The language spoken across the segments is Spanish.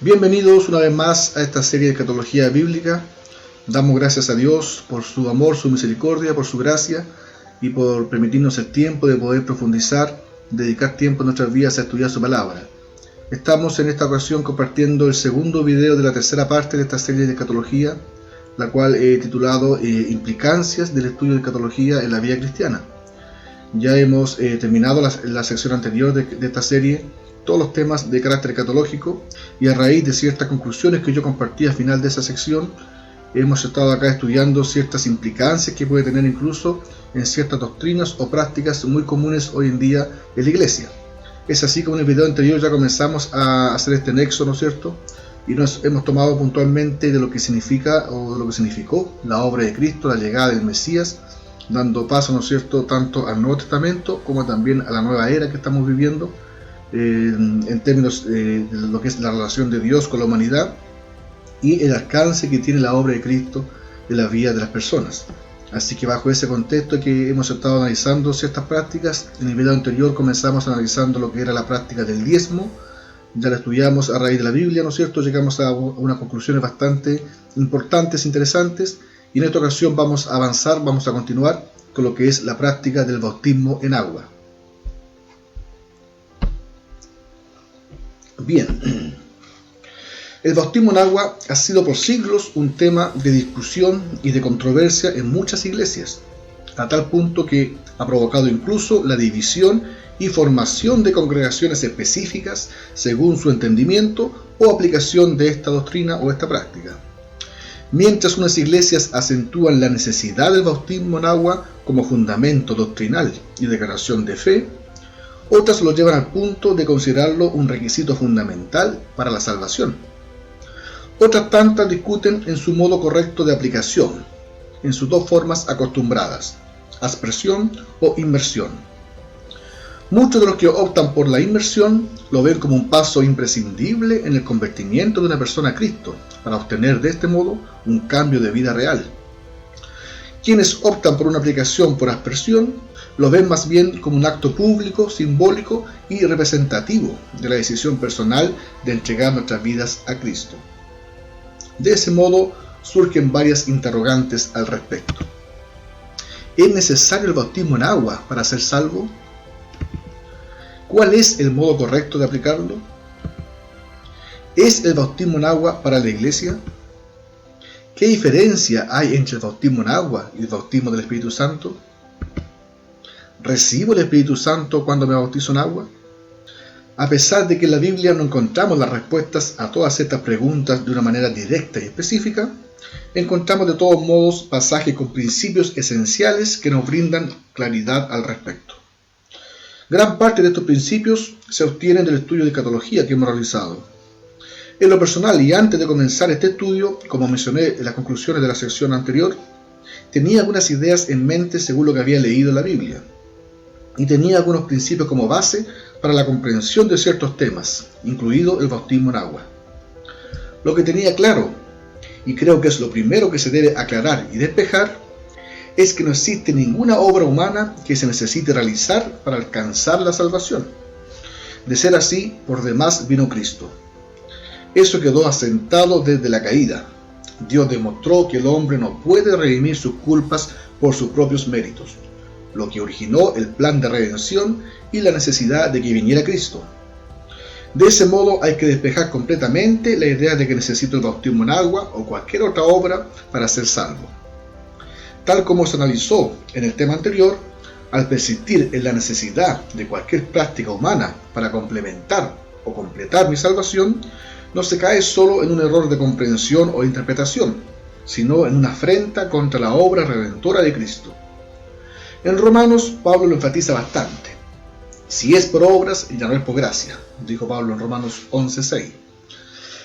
Bienvenidos una vez más a esta serie de escatología bíblica. Damos gracias a Dios por su amor, su misericordia, por su gracia y por permitirnos el tiempo de poder profundizar, dedicar tiempo en nuestras vidas a estudiar su palabra. Estamos en esta ocasión compartiendo el segundo video de la tercera parte de esta serie de escatología, la cual he titulado Implicancias del estudio de escatología en la vida cristiana. Ya hemos terminado la sección anterior de esta serie, todos los temas de carácter escatológico, y a raíz de ciertas conclusiones que yo compartí al final de esa sección, hemos estado acá estudiando ciertas implicancias que puede tener incluso en ciertas doctrinas o prácticas muy comunes hoy en día en la iglesia. Es así como en el video anterior ya comenzamos a hacer este nexo, ¿no es cierto? Y nos hemos tomado puntualmente de lo que significa o de lo que significó la obra de Cristo, la llegada del Mesías, dando paso, ¿no es cierto?, tanto al Nuevo Testamento como también a la nueva era que estamos viviendo, en términos de lo que es la relación de Dios con la humanidad y el alcance que tiene la obra de Cristo en la vida de las personas. Así que bajo ese contexto que hemos estado analizando ciertas prácticas, en el video anterior comenzamos analizando lo que era la práctica del diezmo. Ya la estudiamos a raíz de la Biblia, ¿no es cierto? Llegamos a unas conclusiones bastante importantes, interesantes, y en esta ocasión vamos a avanzar, vamos a continuar con lo que es la práctica del bautismo en agua. Bien, el bautismo en agua ha sido por siglos un tema de discusión y de controversia en muchas iglesias, a tal punto que ha provocado incluso la división y formación de congregaciones específicas según su entendimiento o aplicación de esta doctrina o esta práctica. Mientras unas iglesias acentúan la necesidad del bautismo en agua como fundamento doctrinal y declaración de fe, otras lo llevan al punto de considerarlo un requisito fundamental para la salvación. Otras tantas discuten en su modo correcto de aplicación, en sus dos formas acostumbradas, aspersión o inmersión. Muchos de los que optan por la inmersión lo ven como un paso imprescindible en el convertimiento de una persona a Cristo, para obtener de este modo un cambio de vida real. Quienes optan por una aplicación por aspersión lo ven más bien como un acto público, simbólico y representativo de la decisión personal de entregar nuestras vidas a Cristo. De ese modo surgen varias interrogantes al respecto. ¿Es necesario el bautismo en agua para ser salvo? ¿Cuál es el modo correcto de aplicarlo? ¿Es el bautismo en agua para la iglesia? ¿Qué diferencia hay entre el bautismo en agua y el bautismo del Espíritu Santo? ¿Recibo el Espíritu Santo cuando me bautizo en agua? A pesar de que en la Biblia no encontramos las respuestas a todas estas preguntas de una manera directa y específica, encontramos de todos modos pasajes con principios esenciales que nos brindan claridad al respecto. Gran parte de estos principios se obtienen del estudio de escatología que hemos realizado. En lo personal, y antes de comenzar este estudio, como mencioné en las conclusiones de la sección anterior, tenía algunas ideas en mente según lo que había leído en la Biblia, y tenía algunos principios como base para la comprensión de ciertos temas, incluido el bautismo en agua. Lo que tenía claro, y creo que es lo primero que se debe aclarar y despejar, es que no existe ninguna obra humana que se necesite realizar para alcanzar la salvación. De ser así, por demás vino Cristo. Eso quedó asentado desde la caída. Dios demostró que el hombre no puede redimir sus culpas por sus propios méritos, lo que originó el plan de redención y la necesidad de que viniera Cristo. De ese modo hay que despejar completamente la idea de que necesito el bautismo en agua o cualquier otra obra para ser salvo. Tal como se analizó en el tema anterior, al persistir en la necesidad de cualquier práctica humana para complementar o completar mi salvación, no se cae solo en un error de comprensión o interpretación, sino en una afrenta contra la obra redentora de Cristo. En Romanos, Pablo lo enfatiza bastante. Si es por obras, ya no es por gracia, dijo Pablo en Romanos 11:6.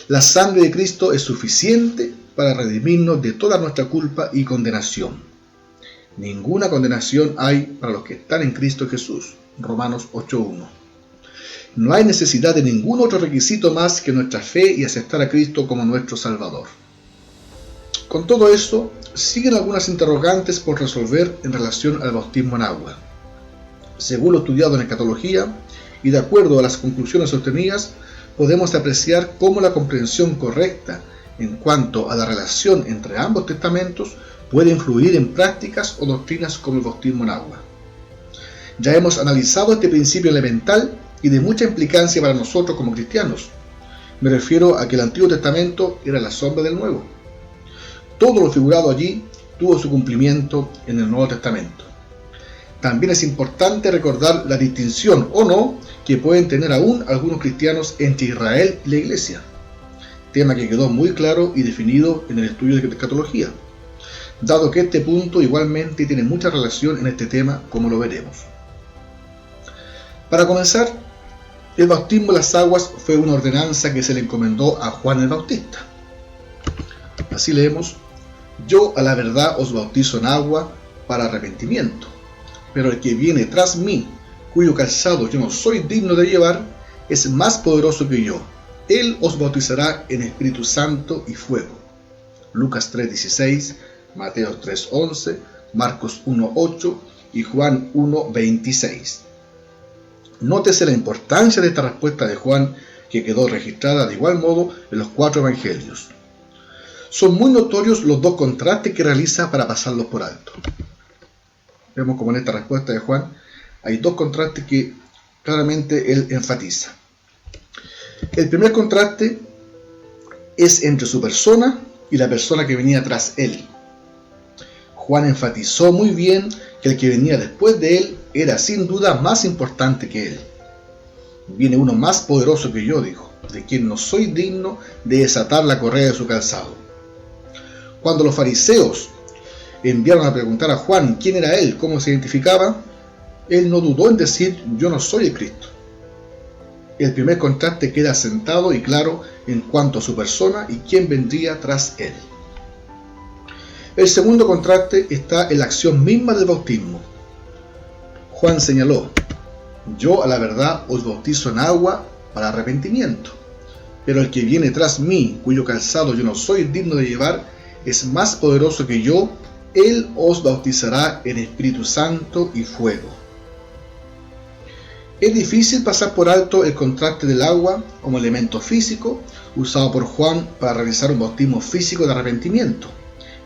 La sangre de Cristo es suficiente para redimirnos de toda nuestra culpa y condenación. Ninguna condenación hay para los que están en Cristo Jesús, Romanos 8:1. No hay necesidad de ningún otro requisito más que nuestra fe y aceptar a Cristo como nuestro Salvador. Con todo esto, siguen algunas interrogantes por resolver en relación al bautismo en agua. Según lo estudiado en escatología, y de acuerdo a las conclusiones obtenidas, podemos apreciar cómo la comprensión correcta en cuanto a la relación entre ambos testamentos puede influir en prácticas o doctrinas como el bautismo en agua. Ya hemos analizado este principio elemental y de mucha implicancia para nosotros como cristianos. Me refiero a que el Antiguo Testamento era la sombra del Nuevo. Todo lo figurado allí tuvo su cumplimiento en el Nuevo Testamento. También es importante recordar la distinción o no que pueden tener aún algunos cristianos entre Israel y la Iglesia, tema que quedó muy claro y definido en el estudio de escatología, dado que este punto igualmente tiene mucha relación en este tema, como lo veremos. Para comenzar, el bautismo en las aguas fue una ordenanza que se le encomendó a Juan el Bautista. Así leemos: yo a la verdad os bautizo en agua para arrepentimiento, pero el que viene tras mí, cuyo calzado yo no soy digno de llevar, es más poderoso que yo. Él os bautizará en Espíritu Santo y fuego. Lucas 3:16, Mateo 3:11, Marcos 1:8 y Juan 1:26. Nótese la importancia de esta respuesta de Juan, que quedó registrada de igual modo en los 4 evangelios. Son muy notorios los dos contrastes que realiza para pasarlos por alto. Vemos como en esta respuesta de Juan hay dos contrastes que claramente él enfatiza. El primer contraste es entre su persona y la persona que venía tras él. Juan enfatizó muy bien que el que venía después de él era sin duda más importante que él. Viene uno más poderoso que yo, dijo, de quien no soy digno de desatar la correa de su calzado. Cuando los fariseos enviaron a preguntar a Juan quién era él, cómo se identificaba, él no dudó en decir: yo no soy el Cristo. El primer contraste queda asentado y claro en cuanto a su persona y quién vendría tras él. El segundo contraste está en la acción misma del bautismo. Juan señaló: yo a la verdad os bautizo en agua para arrepentimiento, pero el que viene tras mí, cuyo calzado yo no soy digno de llevar, es más poderoso que yo. Él os bautizará en Espíritu Santo y fuego. Es difícil pasar por alto el contraste del agua como elemento físico usado por Juan para realizar un bautismo físico de arrepentimiento,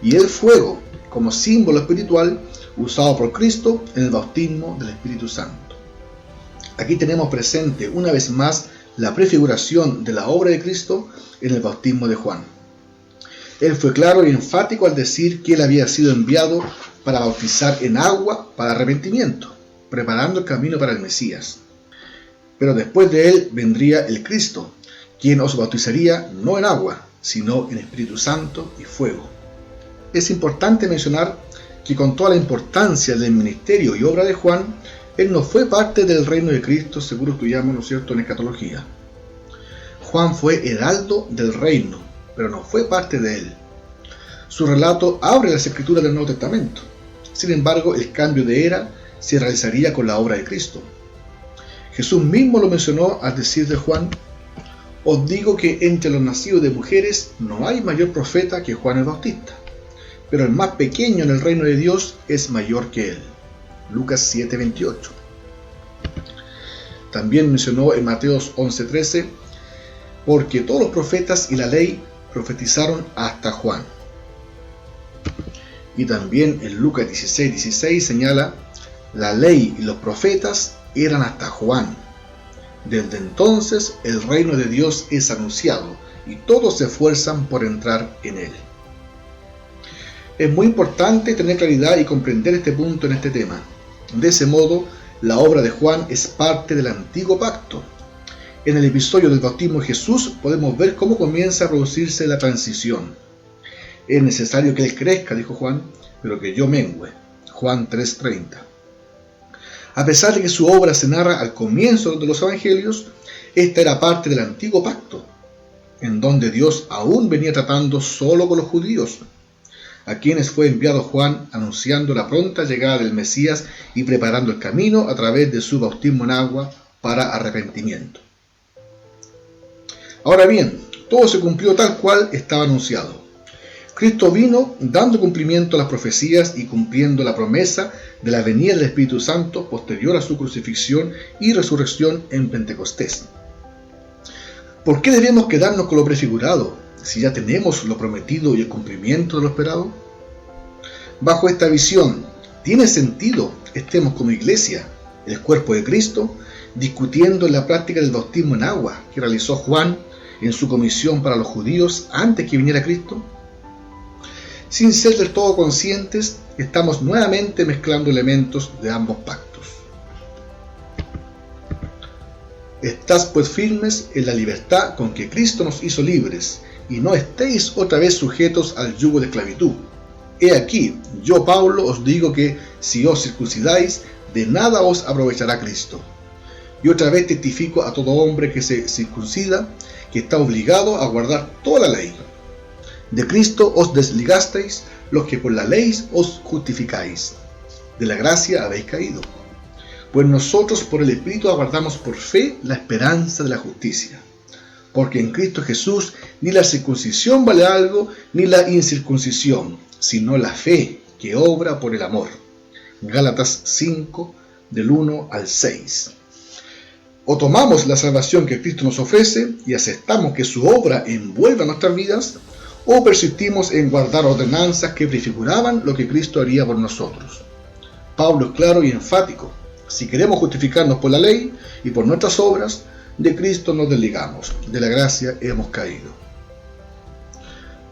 y el fuego como símbolo espiritual usado por Cristo en el bautismo del Espíritu Santo. Aquí tenemos presente una vez más la prefiguración de la obra de Cristo en el bautismo de Juan. Él fue claro y enfático al decir que él había sido enviado para bautizar en agua para arrepentimiento, preparando el camino para el Mesías. Pero después de él vendría el Cristo, quien os bautizaría no en agua, sino en Espíritu Santo y fuego. Es importante mencionar que con toda la importancia del ministerio y obra de Juan, él no fue parte del reino de Cristo, seguro estudiamos, ¿no es cierto?, en escatología. Juan fue heraldo del reino, pero no fue parte de él. Su relato abre las escrituras del Nuevo Testamento. Sin embargo, el cambio de era se realizaría con la obra de Cristo. Jesús mismo lo mencionó al decir de Juan: os digo que entre los nacidos de mujeres no hay mayor profeta que Juan el Bautista, pero el más pequeño en el reino de Dios es mayor que él. Lucas 7:28. También mencionó en Mateo 11:13: porque todos los profetas y la ley profetizaron hasta Juan. Y también en Lucas 16:16 señala: la ley y los profetas eran hasta Juan. Desde entonces el reino de Dios es anunciado y todos se esfuerzan por entrar en él. Es muy importante tener claridad y comprender este punto en este tema. De ese modo, la obra de Juan es parte del antiguo pacto. En el episodio del bautismo de Jesús podemos ver cómo comienza a producirse la transición. Es necesario que él crezca, dijo Juan, pero que yo mengüe. Juan 3:30. A pesar de que su obra se narra al comienzo de los evangelios, esta era parte del antiguo pacto, en donde Dios aún venía tratando solo con los judíos, a quienes fue enviado Juan anunciando la pronta llegada del Mesías y preparando el camino a través de su bautismo en agua para arrepentimiento. Ahora bien, todo se cumplió tal cual estaba anunciado. Cristo vino dando cumplimiento a las profecías y cumpliendo la promesa de la venida del Espíritu Santo posterior a su crucifixión y resurrección en Pentecostés. ¿Por qué debemos quedarnos con lo prefigurado si ya tenemos lo prometido y el cumplimiento de lo esperado? Bajo esta visión, ¿tiene sentido estemos como iglesia, el cuerpo de Cristo, discutiendo en la práctica del bautismo en agua que realizó Juan en su comisión para los judíos antes que viniera Cristo? Sin ser del todo conscientes, estamos nuevamente mezclando elementos de ambos pactos. Estad pues firmes en la libertad con que Cristo nos hizo libres, y no estéis otra vez sujetos al yugo de esclavitud. He aquí, yo Pablo os digo que si os circuncidáis, de nada os aprovechará Cristo. Y otra vez testifico a todo hombre que se circuncida, que está obligado a guardar toda la ley. De Cristo os desligasteis, los que por la ley os justificáis. De la gracia habéis caído. Pues nosotros por el Espíritu aguardamos por fe la esperanza de la justicia. Porque en Cristo Jesús ni la circuncisión vale algo, ni la incircuncisión, sino la fe que obra por el amor. Gálatas 5, del 1 al 6. O tomamos la salvación que Cristo nos ofrece y aceptamos que su obra envuelva nuestras vidas, o persistimos en guardar ordenanzas que prefiguraban lo que Cristo haría por nosotros. Pablo es claro y enfático. Si queremos justificarnos por la ley y por nuestras obras, de Cristo nos desligamos, de la gracia hemos caído.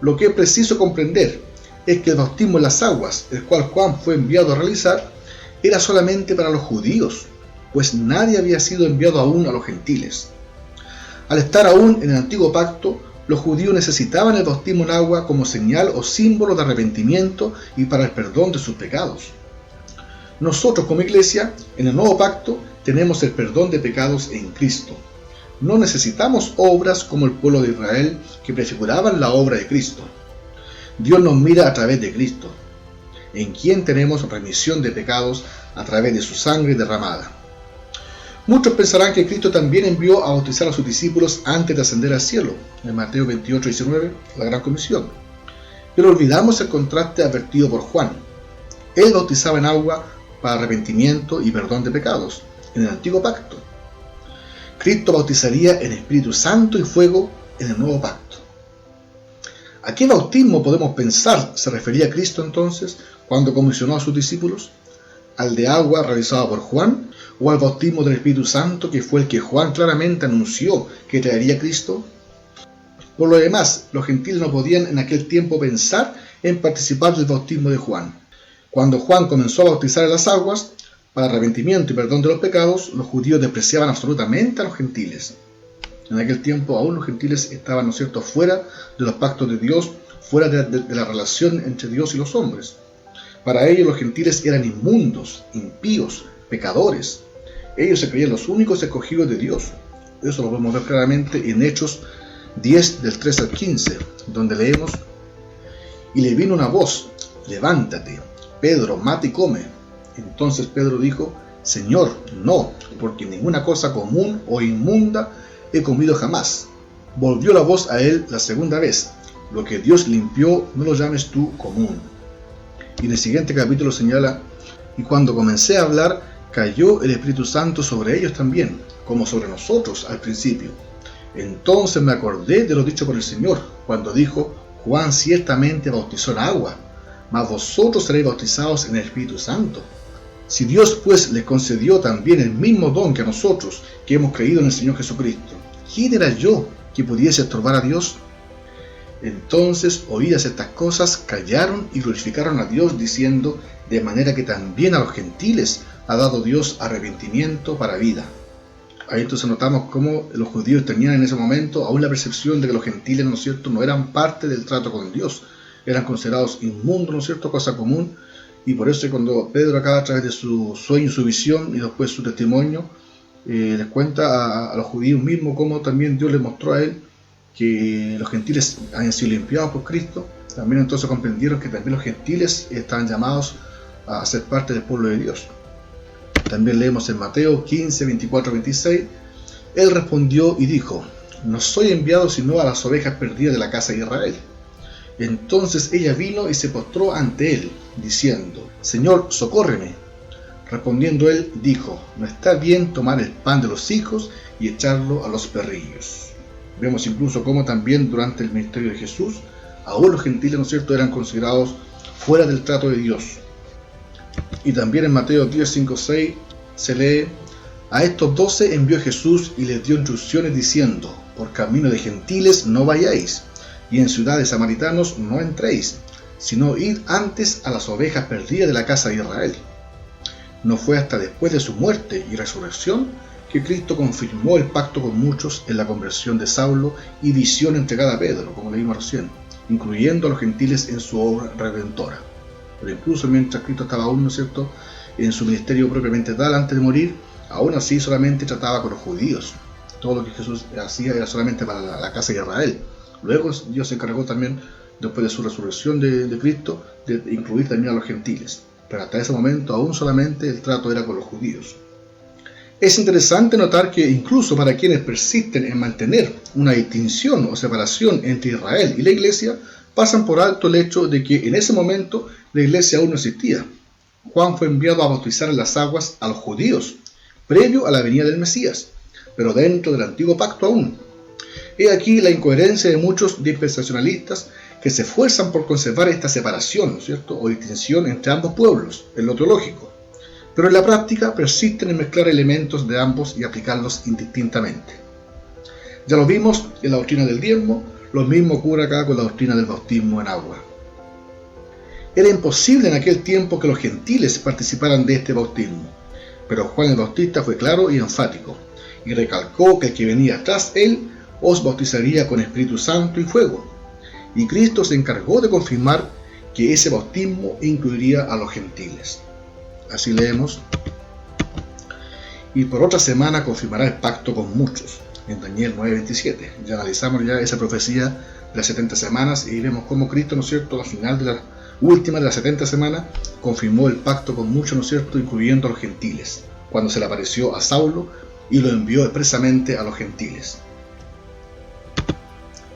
Lo que es preciso comprender es que el bautismo en las aguas, el cual Juan fue enviado a realizar, era solamente para los judíos, pues nadie había sido enviado aún a los gentiles. Al estar aún en el antiguo pacto, los judíos necesitaban el bautismo en agua como señal o símbolo de arrepentimiento y para el perdón de sus pecados. Nosotros como iglesia, en el nuevo pacto, tenemos el perdón de pecados en Cristo. No necesitamos obras como el pueblo de Israel que prefiguraban la obra de Cristo. Dios nos mira a través de Cristo, en quien tenemos remisión de pecados a través de su sangre derramada. Muchos pensarán que Cristo también envió a bautizar a sus discípulos antes de ascender al cielo, en Mateo 28, 19, la Gran Comisión. Pero olvidamos el contraste advertido por Juan. Él bautizaba en agua para arrepentimiento y perdón de pecados, en el antiguo pacto. Cristo bautizaría en Espíritu Santo y fuego en el nuevo pacto. ¿A qué bautismo podemos pensar se refería Cristo entonces cuando comisionó a sus discípulos? ¿Al de agua realizado por Juan o al bautismo del Espíritu Santo que fue el que Juan claramente anunció que traería Cristo? Por lo demás, los gentiles no podían en aquel tiempo pensar en participar del bautismo de Juan. Cuando Juan comenzó a bautizar en las aguas para arrepentimiento y perdón de los pecados, los judíos despreciaban absolutamente a los gentiles. En aquel tiempo aún los gentiles estaban, ¿no es cierto?, fuera de los pactos de Dios, fuera de la relación entre Dios y los hombres. Para ellos los gentiles eran inmundos, impíos, pecadores. Ellos se creían los únicos escogidos de Dios. Eso lo podemos ver claramente en Hechos 10, del 3 al 15, donde leemos: y le vino una voz: levántate, Pedro, mata y come. Entonces Pedro dijo: Señor, no, porque ninguna cosa común o inmunda he comido jamás. Volvió la voz a él la segunda vez: lo que Dios limpió, no lo llames tú común. Y en el siguiente capítulo señala: y cuando comencé a hablar, cayó el Espíritu Santo sobre ellos también, como sobre nosotros al principio. Entonces me acordé de lo dicho por el Señor, cuando dijo: Juan ciertamente bautizó en agua, mas vosotros seréis bautizados en el Espíritu Santo. Si Dios pues les concedió también el mismo don que a nosotros, que hemos creído en el Señor Jesucristo, ¿quién era yo que pudiese estorbar a Dios? Entonces, oídas estas cosas, callaron y glorificaron a Dios, diciendo: de manera que también a los gentiles ha dado Dios arrepentimiento para vida. Ahí entonces notamos cómo los judíos tenían en ese momento aún la percepción de que los gentiles, ¿no es cierto?, no eran parte del trato con Dios, eran considerados inmundos, ¿no es cierto?, cosa común. Y por eso cuando Pedro acá, a través de su sueño, su visión y después su testimonio, les cuenta a los judíos mismos cómo también Dios les mostró a él que los gentiles habían sido limpiados por Cristo. También entonces comprendieron que también los gentiles estaban llamados a ser parte del pueblo de Dios. También leemos en Mateo 15, 24, 26, él respondió y dijo: no soy enviado sino a las ovejas perdidas de la casa de Israel. Entonces ella vino y se postró ante él, diciendo: Señor, socórreme. Respondiendo él, dijo: no está bien tomar el pan de los hijos y echarlo a los perrillos. Vemos incluso cómo también durante el ministerio de Jesús, aún los gentiles, ¿no es cierto?, eran considerados fuera del trato de Dios. Y también en Mateo 10, 5, 6 se lee: a estos 12 envió Jesús y les dio instrucciones diciendo: por camino de gentiles no vayáis, y en ciudades samaritanos no entréis, sino id antes a las ovejas perdidas de la casa de Israel. No fue hasta después de su muerte y resurrección que Cristo confirmó el pacto con muchos en la conversión de Saulo y visión entregada a Pedro, como leímos recién, incluyendo a los gentiles en su obra redentora. Pero incluso mientras Cristo estaba aún, ¿no es cierto?, en su ministerio propiamente tal, antes de morir, aún así solamente trataba con los judíos. Todo lo que Jesús hacía era solamente para la casa de Israel. Luego Dios se encargó también, después de su resurrección de Cristo, de incluir también a los gentiles. Pero hasta ese momento aún solamente el trato era con los judíos. Es interesante notar que incluso para quienes persisten en mantener una distinción o separación entre Israel y la iglesia, pasan por alto el hecho de que en ese momento la iglesia aún no existía. Juan fue enviado a bautizar en las aguas a los judíos, previo a la venida del Mesías, pero dentro del antiguo pacto aún. He aquí la incoherencia de muchos dispensacionalistas que se esfuerzan por conservar esta separación, ¿cierto?, o distinción entre ambos pueblos, en lo teológico, pero en la práctica persisten en mezclar elementos de ambos y aplicarlos indistintamente. Ya lo vimos en la doctrina del diezmo, lo mismo ocurre acá con la doctrina del bautismo en agua. Era imposible en aquel tiempo que los gentiles participaran de este bautismo, pero Juan el Bautista fue claro y enfático, y recalcó que el que venía tras él os bautizaría con Espíritu Santo y fuego, y Cristo se encargó de confirmar que ese bautismo incluiría a los gentiles. Así leemos: y por otra semana confirmará el pacto con muchos, en Daniel 9:27. Ya analizamos esa profecía de las 70 semanas y vemos cómo Cristo, ¿no es cierto?, al final de la última de las 70 semanas, confirmó el pacto con muchos, ¿no es cierto?, incluyendo a los gentiles, cuando se le apareció a Saulo y lo envió expresamente a los gentiles.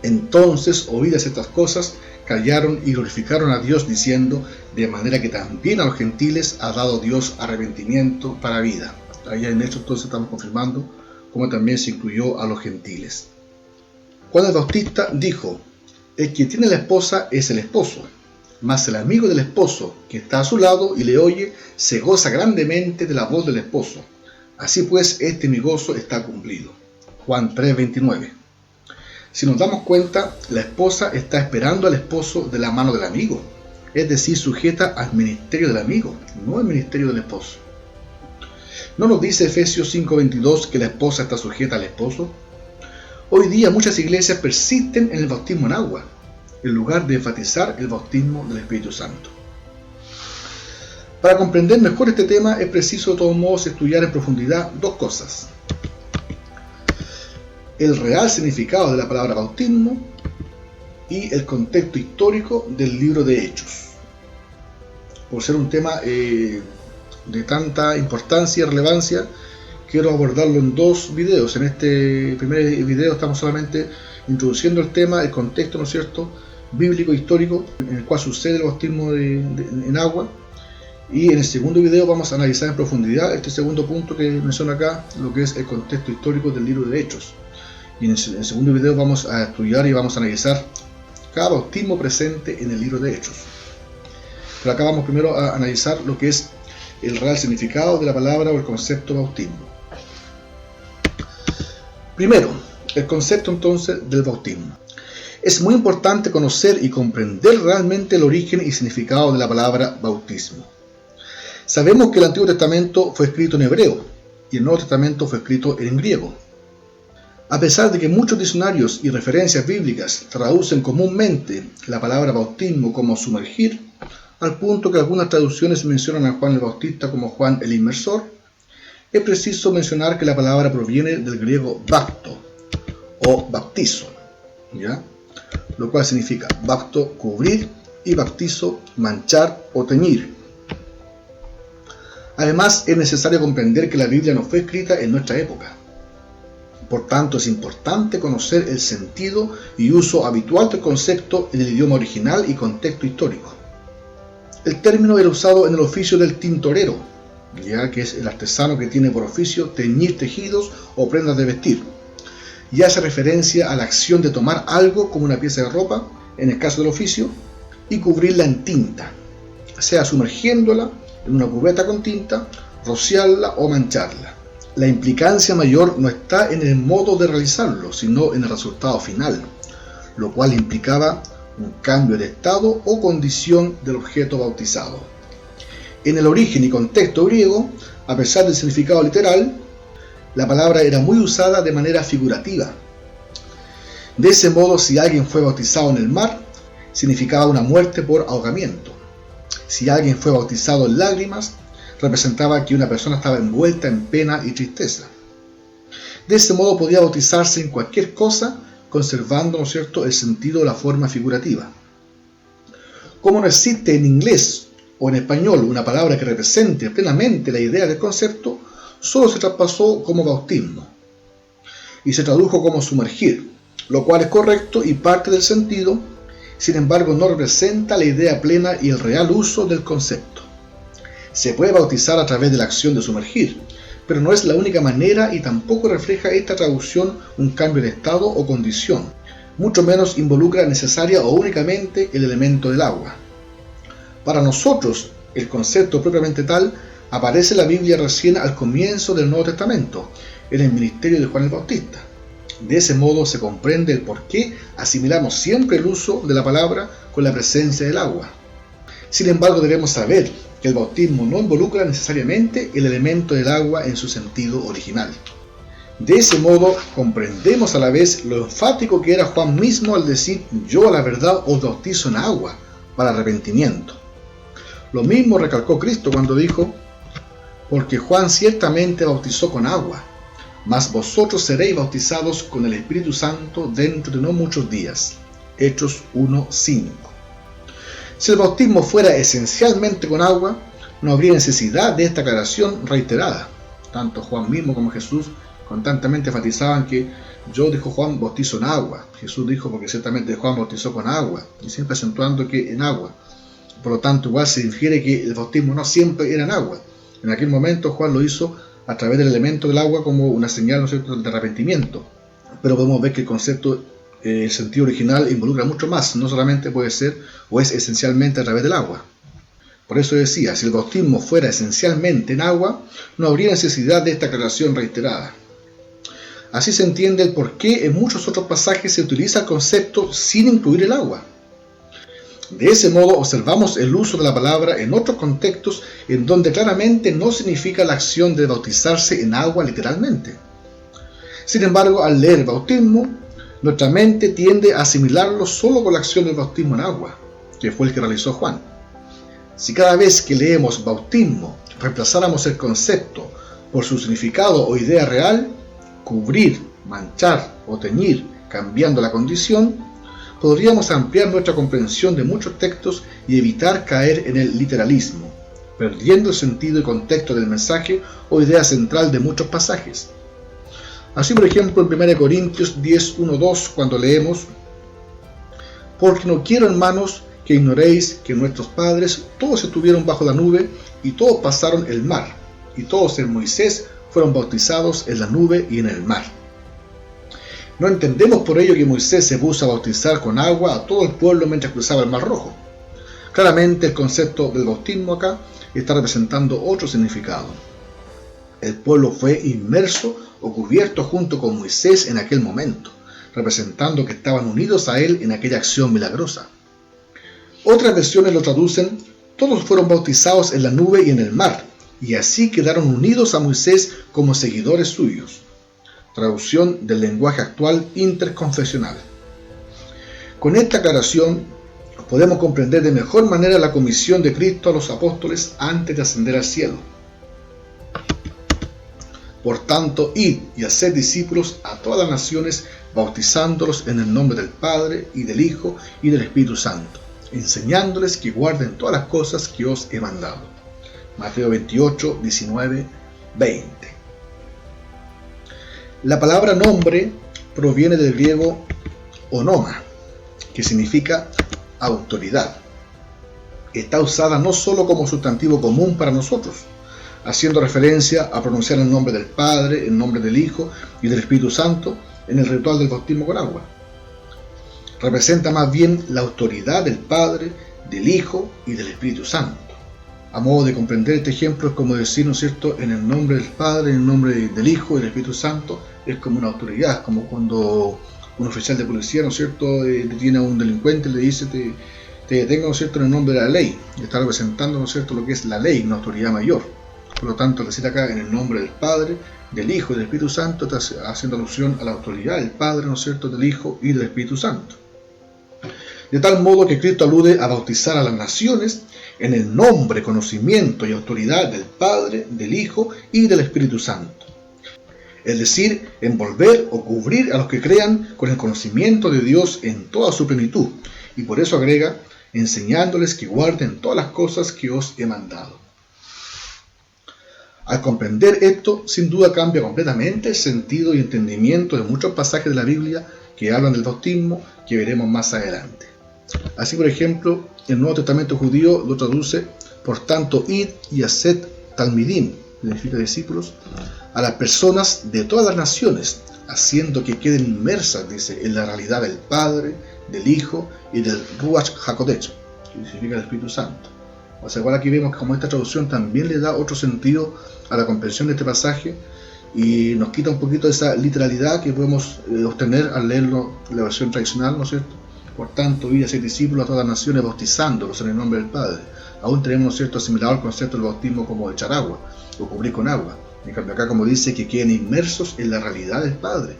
Entonces, oídas estas cosas, callaron y glorificaron a Dios diciendo: de manera que también a los gentiles ha dado Dios arrepentimiento para vida. Allá en esto entonces estamos confirmando cómo también se incluyó a los gentiles. Juan el Bautista dijo: el que tiene la esposa es el esposo, mas el amigo del esposo que está a su lado y le oye se goza grandemente de la voz del esposo. Así pues, mi gozo está cumplido. Juan 3:29. Si nos damos cuenta, la esposa está esperando al esposo de la mano del amigo, es decir, sujeta al ministerio del amigo, no al ministerio del esposo. ¿No nos dice Efesios 5:22 que la esposa está sujeta al esposo? Hoy día muchas iglesias persisten en el bautismo en agua, en lugar de enfatizar el bautismo del Espíritu Santo. Para comprender mejor este tema es preciso de todos modos estudiar en profundidad dos cosas: el real significado de la palabra bautismo y el contexto histórico del libro de Hechos. Por ser un tema de tanta importancia y relevancia, quiero abordarlo en dos videos. En este primer video estamos solamente introduciendo el tema, el contexto, ¿no es cierto?, bíblico histórico en el cual sucede el bautismo en agua, y en el segundo video vamos a analizar en profundidad este segundo punto que menciono acá, lo que es el contexto histórico del libro de Hechos. Y en el segundo video vamos a estudiar y vamos a analizar cada bautismo presente en el libro de Hechos. Pero acá vamos primero a analizar lo que es el real significado de la palabra o el concepto bautismo. Primero, el concepto entonces del bautismo. Es muy importante conocer y comprender realmente el origen y significado de la palabra bautismo. Sabemos que el Antiguo Testamento fue escrito en hebreo y el Nuevo Testamento fue escrito en griego. A pesar de que muchos diccionarios y referencias bíblicas traducen comúnmente la palabra bautismo como sumergir, al punto que algunas traducciones mencionan a Juan el Bautista como Juan el Inmersor, es preciso mencionar que la palabra proviene del griego bapto o baptizo, ¿ya?, lo cual significa bapto, cubrir, y baptizo, manchar o teñir. Además, es necesario comprender que la Biblia no fue escrita en nuestra época. Por tanto, es importante conocer el sentido y uso habitual del concepto en el idioma original y contexto histórico. El término era usado en el oficio del tintorero, ya que es el artesano que tiene por oficio teñir tejidos o prendas de vestir. y hace referencia a la acción de tomar algo como una pieza de ropa, en el caso del oficio, y cubrirla en tinta, sea sumergiéndola en una cubeta con tinta, rociarla o mancharla. La implicancia mayor no está en el modo de realizarlo, sino en el resultado final, lo cual implicaba un cambio de estado o condición del objeto bautizado. En el origen y contexto griego, a pesar del significado literal, la palabra era muy usada de manera figurativa. De ese modo, si alguien fue bautizado en el mar, significaba una muerte por ahogamiento. Si alguien fue bautizado en lágrimas, representaba que una persona estaba envuelta en pena y tristeza. De ese modo podía bautizarse en cualquier cosa, conservando, ¿no es cierto?, el sentido de la forma figurativa. Como no existe en inglés o en español una palabra que represente plenamente la idea del concepto, solo se traspasó como bautismo y se tradujo como sumergir, lo cual es correcto y parte del sentido. Sin embargo, no representa la idea plena y el real uso del concepto. Se puede bautizar a través de la acción de sumergir, pero no es la única manera y tampoco refleja esta traducción un cambio de estado o condición, mucho menos involucra necesaria o únicamente el elemento del agua. Para nosotros, el concepto propiamente tal aparece en la Biblia recién al comienzo del Nuevo Testamento, en el ministerio de Juan el Bautista. De ese modo se comprende el por qué asimilamos siempre el uso de la palabra con la presencia del agua. Sin embargo, debemos saber que el bautismo no involucra necesariamente el elemento del agua en su sentido original. De ese modo, comprendemos a la vez lo enfático que era Juan mismo al decir: yo a la verdad os bautizo en agua para arrepentimiento. Lo mismo recalcó Cristo cuando dijo: porque Juan ciertamente bautizó con agua, mas vosotros seréis bautizados con el Espíritu Santo dentro de no muchos días. Hechos 1:5. Si el bautismo fuera esencialmente con agua, no habría necesidad de esta aclaración reiterada. Tanto Juan mismo como Jesús constantemente enfatizaban que yo, dijo Juan, bautizo en agua. Jesús dijo, porque ciertamente Juan bautizó con agua, y siempre acentuando que en agua. Por lo tanto, igual se infiere que el bautismo no siempre era en agua. En aquel momento Juan lo hizo a través del elemento del agua como una señal, ¿no es cierto?, de arrepentimiento. Pero podemos ver que el concepto, el sentido original, involucra mucho más. No solamente puede ser o es esencialmente a través del agua. Por eso decía, si el bautismo fuera esencialmente en agua, no habría necesidad de esta aclaración reiterada. Así se entiende el por qué en muchos otros pasajes se utiliza el concepto sin incluir el agua. De ese modo observamos el uso de la palabra en otros contextos en donde claramente no significa la acción de bautizarse en agua literalmente. Sin embargo, al leer bautismo, nuestra mente tiende a asimilarlo solo con la acción del bautismo en agua, que fue el que realizó Juan. Si cada vez que leemos bautismo reemplazáramos el concepto por su significado o idea real, cubrir, manchar o teñir, cambiando la condición, podríamos ampliar nuestra comprensión de muchos textos y evitar caer en el literalismo, perdiendo el sentido y contexto del mensaje o idea central de muchos pasajes. Así, por ejemplo, en 1 Corintios 10:1-2, cuando leemos: porque no quiero, hermanos, que ignoréis que nuestros padres todos estuvieron bajo la nube y todos pasaron el mar, y todos en Moisés fueron bautizados en la nube y en el mar. No entendemos por ello que Moisés se puso a bautizar con agua a todo el pueblo mientras cruzaba el Mar Rojo. Claramente el concepto del bautismo acá está representando otro significado. El pueblo fue inmerso o cubierto junto con Moisés en aquel momento, representando que estaban unidos a él en aquella acción milagrosa. Otras versiones lo traducen: todos fueron bautizados en la nube y en el mar, y así quedaron unidos a Moisés como seguidores suyos. Traducción del lenguaje actual interconfesional. Con esta aclaración podemos comprender de mejor manera la comisión de Cristo a los apóstoles antes de ascender al cielo. Por tanto, id y haced discípulos a todas las naciones, bautizándolos en el nombre del Padre, y del Hijo, y del Espíritu Santo, enseñándoles que guarden todas las cosas que os he mandado. Mateo 28, 19, 20. La palabra nombre proviene del griego onoma, que significa autoridad. Está usada no solo como sustantivo común para nosotros, haciendo referencia a pronunciar el nombre del Padre, el nombre del Hijo y del Espíritu Santo, en el ritual del bautismo con agua. Representa más bien la autoridad del Padre, del Hijo y del Espíritu Santo. A modo de comprender este ejemplo es como decir, ¿no es cierto?, en el nombre del Padre, en el nombre del Hijo y del Espíritu Santo, es como una autoridad, como cuando un oficial de policía, ¿no es cierto?, detiene a un delincuente y le dice, te detengo, ¿no es cierto?, en el nombre de la ley. Está representando, ¿no es cierto?, lo que es la ley, una autoridad mayor. Por lo tanto, al decir acá en el nombre del Padre, del Hijo y del Espíritu Santo, está haciendo alusión a la autoridad del Padre, ¿no es cierto?, del Hijo y del Espíritu Santo. De tal modo que Cristo alude a bautizar a las naciones en el nombre, conocimiento y autoridad del Padre, del Hijo y del Espíritu Santo. Es decir, envolver o cubrir a los que crean con el conocimiento de Dios en toda su plenitud. Y por eso agrega, enseñándoles que guarden todas las cosas que os he mandado. Al comprender esto, sin duda cambia completamente el sentido y entendimiento de muchos pasajes de la Biblia que hablan del bautismo, que veremos más adelante. Así, por ejemplo, el Nuevo Testamento judío lo traduce, por tanto, id y haced talmidim, que significa discípulos, a las personas de todas las naciones, haciendo que queden inmersas, dice, en la realidad del Padre, del Hijo y del Ruach HaKodesh, que significa el Espíritu Santo. O sea, igual aquí vemos que como esta traducción también le da otro sentido a la comprensión de este pasaje y nos quita un poquito de esa literalidad que podemos obtener al leerlo en la versión tradicional, ¿no es cierto? Por tanto, id y haced discípulos a todas las naciones, bautizándolos en el nombre del Padre. Aún tenemos, ¿no es cierto?, asimilado el concepto del bautismo como echar agua o cubrir con agua. En cambio acá, como dice, que queden inmersos en la realidad del Padre,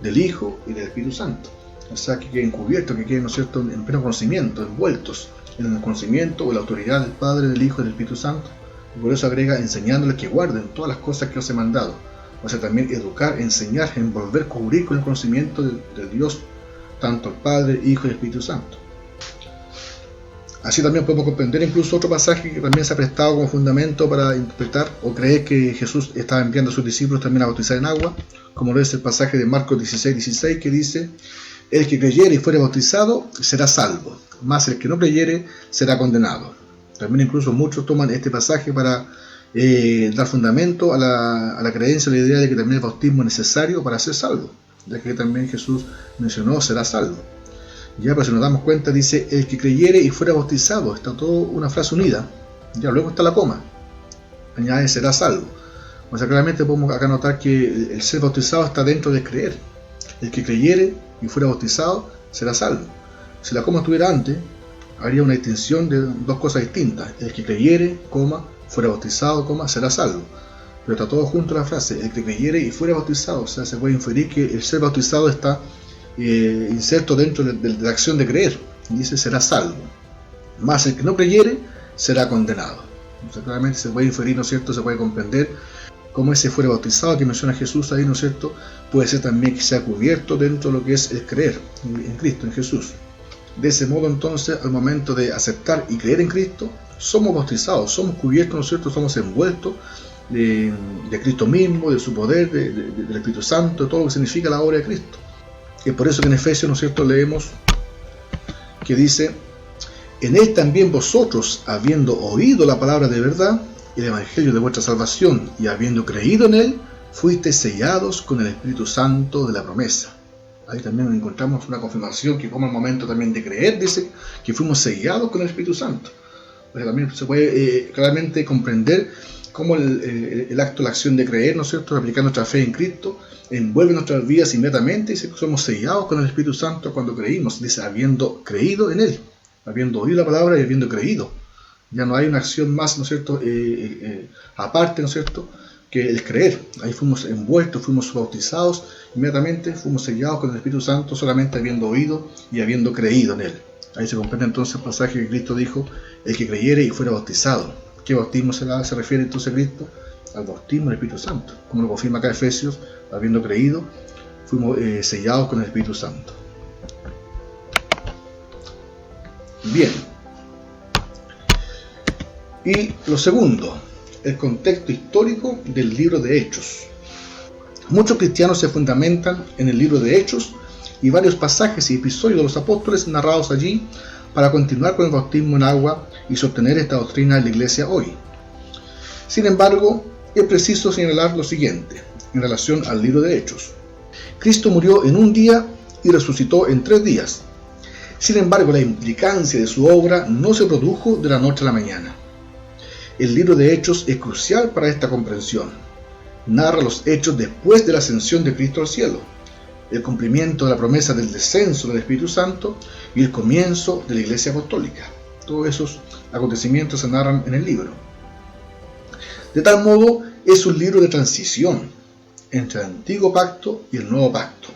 del Hijo y del Espíritu Santo. O sea, que queden cubiertos, que queden, ¿no es cierto?, en pleno conocimiento, envueltos en el conocimiento o la autoridad del Padre, del Hijo y del Espíritu Santo. Y por eso agrega, enseñándoles que guarden todas las cosas que os he mandado. O sea, también educar, enseñar, envolver, cubrir con el conocimiento de Dios, tanto el Padre, Hijo y Espíritu Santo. Así también podemos comprender incluso otro pasaje que también se ha prestado como fundamento para interpretar o creer que Jesús estaba enviando a sus discípulos también a bautizar en agua, como lo es el pasaje de Marcos 16:16, que dice, el que creyere y fuere bautizado será salvo, mas el que no creyere será condenado. También incluso muchos toman este pasaje para dar fundamento a la creencia, a la idea de que también el bautismo es necesario para ser salvo, ya que también Jesús mencionó será salvo. Ya, pero si nos damos cuenta, dice, el que creyere y fuera bautizado, está todo una frase unida, ya luego está la coma, añade será salvo. O sea, claramente podemos acá notar que el ser bautizado está dentro de creer. El que creyere y fuera bautizado será salvo. Si la coma estuviera antes, habría una distinción de dos cosas distintas. El que creyere, coma, fuera bautizado, coma, será salvo. Pero está todo junto a la frase, el que creyere y fuera bautizado. O sea, se puede inferir que el ser bautizado está inserto dentro de la acción de creer. Y dice, será salvo. Más el que no creyere, será condenado. O sea, claramente se puede inferir, ¿no es cierto? Se puede comprender cómo ese fuera bautizado que menciona Jesús ahí, ¿no es cierto? Puede ser también que sea cubierto dentro de lo que es el creer en Cristo, en Jesús. De ese modo, entonces, al momento de aceptar y creer en Cristo, somos bautizados, somos cubiertos, ¿no es cierto? Somos envueltos de Cristo mismo, de su poder, del Espíritu Santo, de todo lo que significa la obra de Cristo. Es por eso que en Efesios, ¿no es cierto?, leemos que dice, en él también vosotros, habiendo oído la palabra de verdad, el evangelio de vuestra salvación, y habiendo creído en él, fuisteis sellados con el Espíritu Santo de la promesa. Ahí también encontramos una confirmación que como al momento también de creer, dice que fuimos sellados con el Espíritu Santo. O sea, también se puede claramente comprender cómo el acto, la acción de creer, ¿no es cierto?, aplicar nuestra fe en Cristo, envuelve nuestras vidas inmediatamente, y somos sellados con el Espíritu Santo cuando creímos, dice, habiendo creído en él, habiendo oído la palabra y habiendo creído. Ya no hay una acción más, ¿no es cierto?, aparte, ¿no es cierto?, que el creer. Ahí fuimos envueltos, fuimos bautizados, inmediatamente fuimos sellados con el Espíritu Santo solamente habiendo oído y habiendo creído en él. Ahí se comprende entonces el pasaje que Cristo dijo, el que creyere y fuera bautizado. ¿Qué bautismo se refiere entonces a Cristo? Al bautismo del Espíritu Santo. Como lo confirma acá Efesios, habiendo creído, fuimos sellados con el Espíritu Santo. Bien. Y lo segundo, el contexto histórico del libro de Hechos. Muchos cristianos se fundamentan en el libro de Hechos y varios pasajes y episodios de los apóstoles narrados allí para continuar con el bautismo en agua y sostener esta doctrina de la iglesia hoy. Sin embargo, es preciso señalar lo siguiente en relación al libro de Hechos. Cristo murió en un día y resucitó en 3 días. Sin embargo, la implicancia de su obra no se produjo de la noche a la mañana. El libro de Hechos es crucial para esta comprensión. Narra los hechos después de la ascensión de Cristo al cielo, el cumplimiento de la promesa del descenso del Espíritu Santo y el comienzo de la Iglesia Apostólica. Todos esos acontecimientos se narran en el libro. De tal modo, es un libro de transición entre el Antiguo Pacto y el Nuevo Pacto.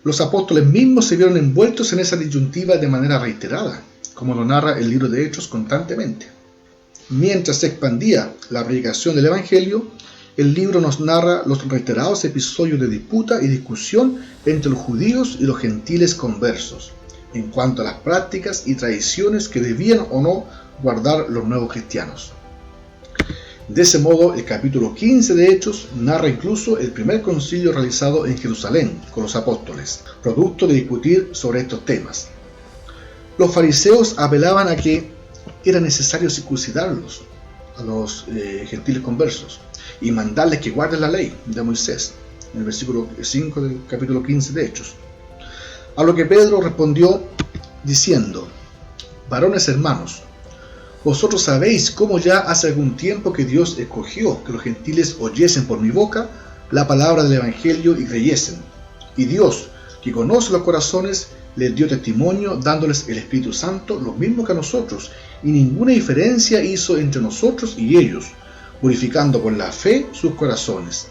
Los apóstoles mismos se vieron envueltos en esa disyuntiva de manera reiterada, como lo narra el libro de Hechos constantemente. Mientras se expandía la predicación del Evangelio, el libro nos narra los reiterados episodios de disputa y discusión entre los judíos y los gentiles conversos, en cuanto a las prácticas y tradiciones que debían o no guardar los nuevos cristianos. De ese modo, el capítulo 15 de Hechos narra incluso el primer concilio realizado en Jerusalén con los apóstoles, producto de discutir sobre estos temas. Los fariseos apelaban a que era necesario circuncidarlos, a los gentiles conversos, y mandarles que guarden la ley de Moisés, en el versículo 5 del capítulo 15 de Hechos. A lo que Pedro respondió diciendo: varones hermanos, vosotros sabéis cómo ya hace algún tiempo que Dios escogió que los gentiles oyesen por mi boca la palabra del Evangelio y creyesen. Y Dios, que conoce los corazones, les dio testimonio dándoles el Espíritu Santo, lo mismo que a nosotros, y ninguna diferencia hizo entre nosotros y ellos, purificando con la fe sus corazones.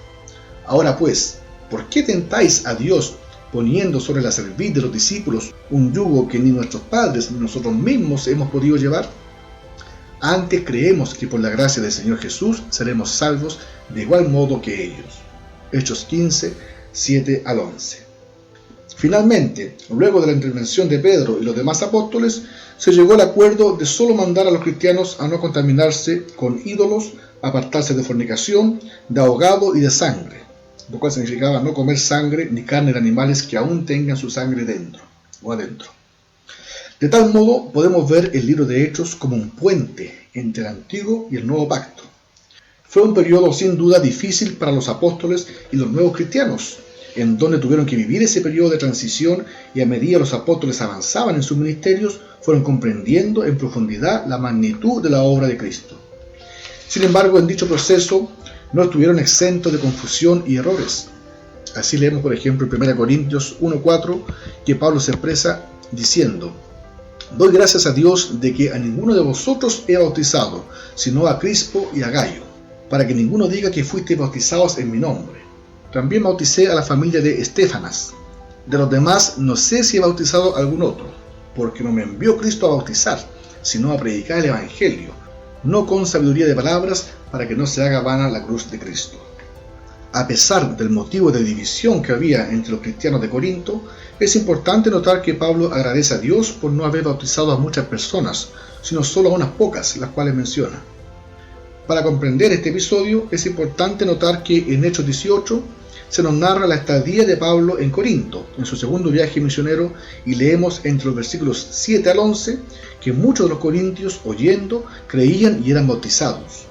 Ahora pues, ¿por qué tentáis a Dios poniendo sobre la cerviz de los discípulos un yugo que ni nuestros padres ni nosotros mismos hemos podido llevar? Antes creemos que por la gracia del Señor Jesús seremos salvos de igual modo que ellos. Hechos 15, 7 al 11. Finalmente, luego de la intervención de Pedro y los demás apóstoles, se llegó al acuerdo de solo mandar a los cristianos a no contaminarse con ídolos, apartarse de fornicación, de ahogado y de sangre, lo cual significaba no comer sangre ni carne de animales que aún tengan su sangre dentro o adentro. De tal modo, podemos ver el libro de Hechos como un puente entre el Antiguo y el Nuevo Pacto. Fue un periodo sin duda difícil para los apóstoles y los nuevos cristianos, en donde tuvieron que vivir ese periodo de transición, y a medida que los apóstoles avanzaban en sus ministerios, fueron comprendiendo en profundidad la magnitud de la obra de Cristo. Sin embargo, en dicho proceso no estuvieron exentos de confusión y errores. Así leemos, por ejemplo, en 1 Corintios 1:4, que Pablo se expresa diciendo: doy gracias a Dios de que a ninguno de vosotros he bautizado, sino a Crispo y a Gayo, para que ninguno diga que fuisteis bautizados en mi nombre. También bauticé a la familia de Estéfanas. De los demás no sé si he bautizado a algún otro, porque no me envió Cristo a bautizar, sino a predicar el Evangelio, no con sabiduría de palabras, para que no se haga vana la cruz de Cristo. A pesar del motivo de división que había entre los cristianos de Corinto, es importante notar que Pablo agradece a Dios por no haber bautizado a muchas personas, sino solo a unas pocas, las cuales menciona. Para comprender este episodio, es importante notar que en Hechos 18 se nos narra la estadía de Pablo en Corinto, en su segundo viaje misionero, y leemos entre los versículos 7 al 11 que muchos de los corintios, oyendo, creían y eran bautizados.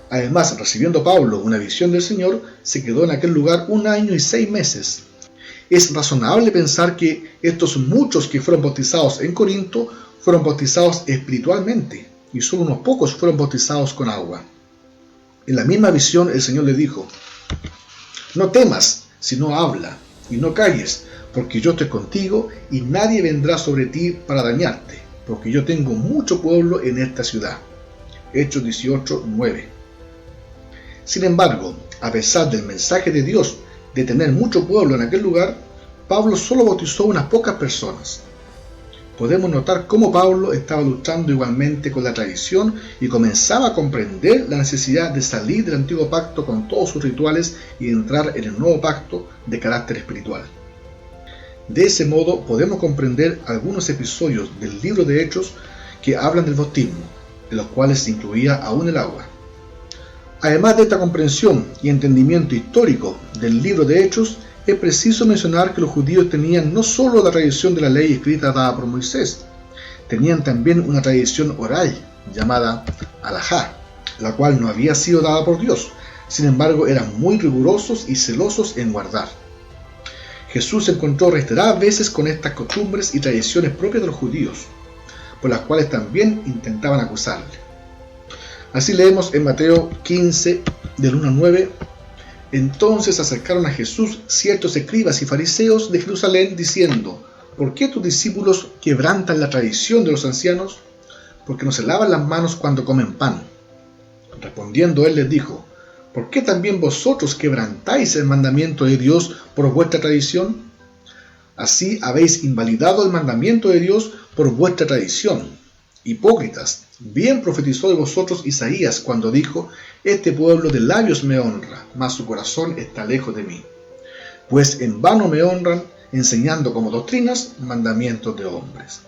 Además, recibiendo Pablo una visión del Señor, se quedó en aquel lugar 1 año y 6 meses. Es razonable pensar que estos muchos que fueron bautizados en Corinto fueron bautizados espiritualmente, y solo unos pocos fueron bautizados con agua. En la misma visión el Señor le dijo: no temas, sino habla, y no calles, porque yo estoy contigo, y nadie vendrá sobre ti para dañarte, porque yo tengo mucho pueblo en esta ciudad. Hechos 18:9. Sin embargo, a pesar del mensaje de Dios de tener mucho pueblo en aquel lugar, Pablo solo bautizó unas pocas personas. Podemos notar cómo Pablo estaba luchando igualmente con la tradición y comenzaba a comprender la necesidad de salir del antiguo pacto con todos sus rituales y entrar en el nuevo pacto de carácter espiritual. De ese modo podemos comprender algunos episodios del libro de Hechos que hablan del bautismo, de los cuales se incluía aún el agua. Además de esta comprensión y entendimiento histórico del libro de Hechos, es preciso mencionar que los judíos tenían no solo la tradición de la ley escrita dada por Moisés, tenían también una tradición oral llamada alajá, la cual no había sido dada por Dios. Sin embargo, eran muy rigurosos y celosos en guardar. Jesús se encontró reiteradas veces con estas costumbres y tradiciones propias de los judíos, por las cuales también intentaban acusarle. Así leemos en Mateo 15, del 1 al 9. Entonces acercaron a Jesús ciertos escribas y fariseos de Jerusalén, diciendo: ¿por qué tus discípulos quebrantan la tradición de los ancianos? Porque no se lavan las manos cuando comen pan. Respondiendo él les dijo: ¿por qué también vosotros quebrantáis el mandamiento de Dios por vuestra tradición? Así habéis invalidado el mandamiento de Dios por vuestra tradición. Hipócritas, bien profetizó de vosotros Isaías cuando dijo: este pueblo de labios me honra, mas su corazón está lejos de mí. Pues en vano me honran, enseñando como doctrinas mandamientos de hombres.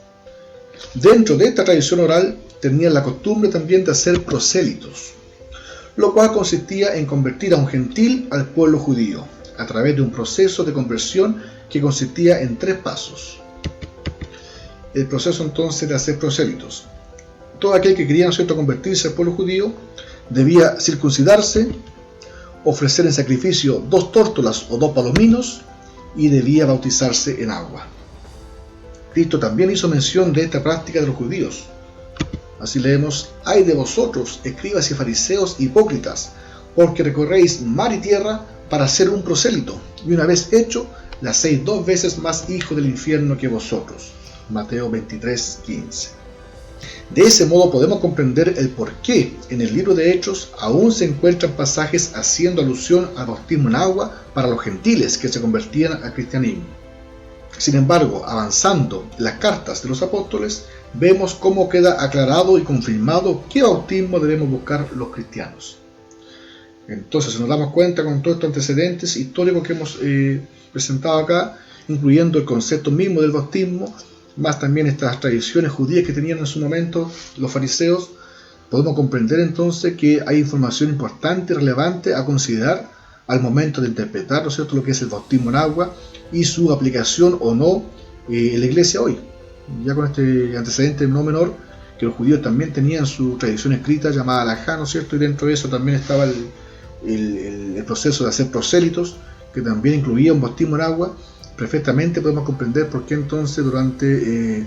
Dentro de esta tradición oral tenían la costumbre también de hacer prosélitos, lo cual consistía en convertir a un gentil al pueblo judío, a través de un proceso de conversión que consistía en 3 pasos. El proceso entonces de hacer prosélitos. Todo aquel que quería, ¿no es cierto?, convertirse al pueblo judío debía circuncidarse, ofrecer en sacrificio 2 tórtolas o 2 palominos y debía bautizarse en agua. Cristo también hizo mención de esta práctica de los judíos. Así leemos: ay de vosotros, escribas y fariseos hipócritas, porque recorréis mar y tierra para hacer un prosélito, y una vez hecho, le hacéis 2 veces más hijo del infierno que vosotros. Mateo 23:15. De ese modo podemos comprender el por qué en el libro de Hechos aún se encuentran pasajes haciendo alusión al bautismo en agua para los gentiles que se convertían al cristianismo. Sin embargo, avanzando en las cartas de los apóstoles, vemos cómo queda aclarado y confirmado qué bautismo debemos buscar los cristianos. Entonces, si nos damos cuenta con todos estos antecedentes históricos que hemos presentado acá, incluyendo el concepto mismo del bautismo, más también estas tradiciones judías que tenían en su momento los fariseos, podemos comprender entonces que hay información importante y relevante a considerar al momento de interpretar, ¿no es cierto?, lo que es el bautismo en agua y su aplicación o no en la iglesia hoy. Ya con este antecedente no menor, que los judíos también tenían su tradición escrita llamada halajá, ¿no es cierto?, y dentro de eso también estaba el proceso de hacer prosélitos, que también incluía un bautismo en agua. Perfectamente podemos comprender por qué entonces durante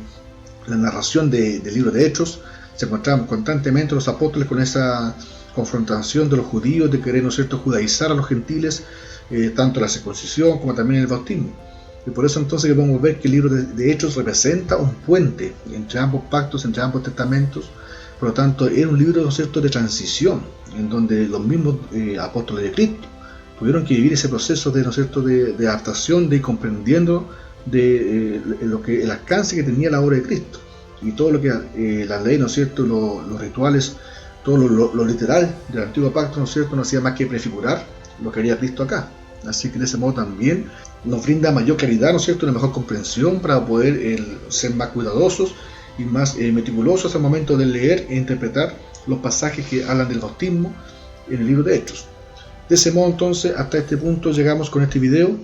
la narración del libro de Hechos se encontraban constantemente los apóstoles con esa confrontación de los judíos de querer, ¿no es cierto?, judaizar a los gentiles, tanto la circuncisión como también el bautismo. Y por eso entonces podemos ver que el libro de Hechos representa un puente entre ambos pactos, entre ambos testamentos. Por lo tanto, era un libro, ¿no es cierto?, de transición, en donde los mismos apóstoles de Cristo tuvieron que vivir ese proceso de, ¿no es cierto?, de adaptación, de ir comprendiendo el alcance que tenía la obra de Cristo y todo lo que la ley, ¿no es cierto?, los rituales, todo lo literal del antiguo pacto, ¿no es cierto?, no hacía más que prefigurar lo que haría Cristo acá. Así que de ese modo también nos brinda mayor claridad, ¿no es cierto?, una mejor comprensión para poder ser más cuidadosos y más meticulosos al momento de leer e interpretar los pasajes que hablan del bautismo en el libro de Hechos. De ese modo entonces, hasta este punto llegamos con este video.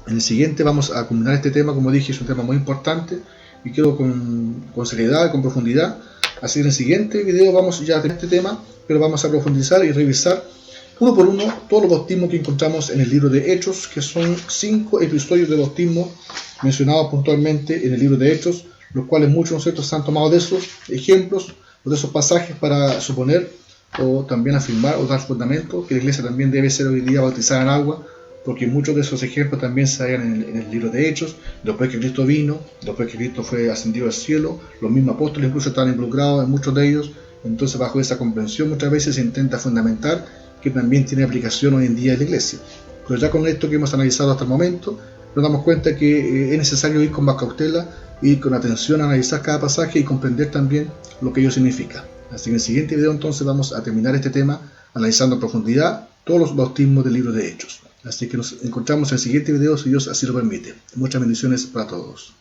En el siguiente vamos a culminar este tema. Como dije, es un tema muy importante y quiero con seriedad, con profundidad. Así que en el siguiente video vamos ya a tener este tema, pero vamos a profundizar y revisar uno por uno todos los bautismos que encontramos en el libro de Hechos, que son 5 episodios de bautismo mencionados puntualmente en el libro de Hechos, los cuales muchos de nosotros han tomado de esos ejemplos o de esos pasajes para suponer o también afirmar o dar fundamento que la iglesia también debe ser hoy día bautizada en agua, porque muchos de esos ejemplos también se hallan en el libro de Hechos. Después que Cristo vino, después que Cristo fue ascendido al cielo, los mismos apóstoles incluso estaban involucrados en muchos de ellos. Entonces, bajo esa comprensión muchas veces se intenta fundamentar que también tiene aplicación hoy en día en la iglesia. Pero ya con esto que hemos analizado hasta el momento, nos damos cuenta que es necesario ir con más cautela y con atención a analizar cada pasaje y comprender también lo que ello significa. Así que en el siguiente video entonces vamos a terminar este tema analizando en profundidad todos los bautismos del libro de Hechos. Así que nos encontramos en el siguiente video si Dios así lo permite. Muchas bendiciones para todos.